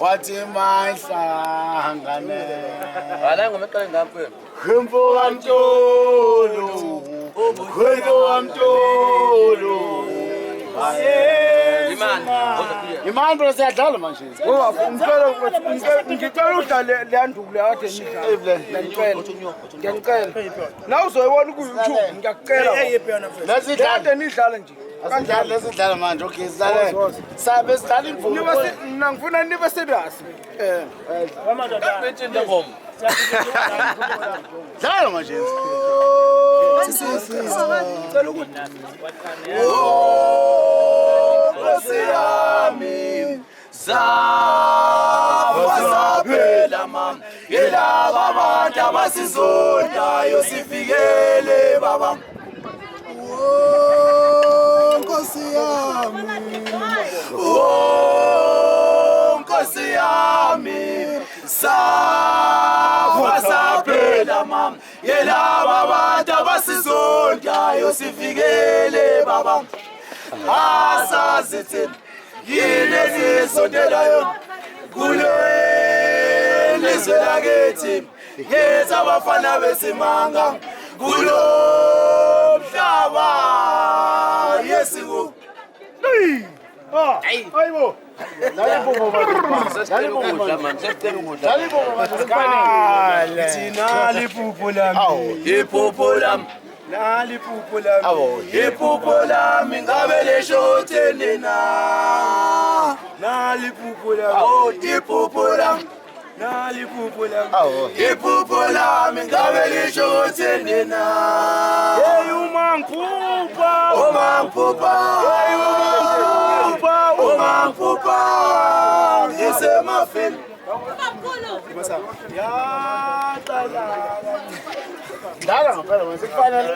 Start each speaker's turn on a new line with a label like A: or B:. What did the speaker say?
A: wathi mayihlangane
B: Hayi ngomeqale ngapho.
A: Khemfo kamtolo Khemfo kamtolo Imani bro siyadlala manje.
C: Ngoba ngicela udlale leyanduku leade ngidlala. Ngiyacela. Na uzoyibona ku YouTube ngiyakucela. Leyanto nidlala nje.
A: Kanjalo lesidlala manje okay sidlale. Sabe sidlala imvumo.
C: Mina ngifuna nibe serious.
B: Bethi ngoma.
A: Dlala manje.
C: Ngicela ukuthi
B: Siyami saphela mama yelaba abantu abasizondayo sifikele baba
A: Nkosi yami
B: Nkosi yami saphela mama yelaba abantu abasizondayo sifikele baba asazithi yini ezisondelayo kulo lizwe lakithi ngethi abafana besimanga kulo mhlaba yesiku
A: Hayibo. Dlala imvumo manje. Dlala imvumo manje. Dlala imvumo manje.
C: thina liphupho lami.
B: iphupho lami
C: Nali iphupho lami.
B: iphupho lami ngabe leshotheni na
C: Nali iphupho lami.
B: oh iphupho lami
C: Nali iphupho lami.
B: iphupho lami ngabe leshotheni na
C: Hey uma ngiphupha.
B: uma ngiphupha uma ngiphupha ngisemafini
C: Ya
A: Dlala ngempela manje. Sekufanele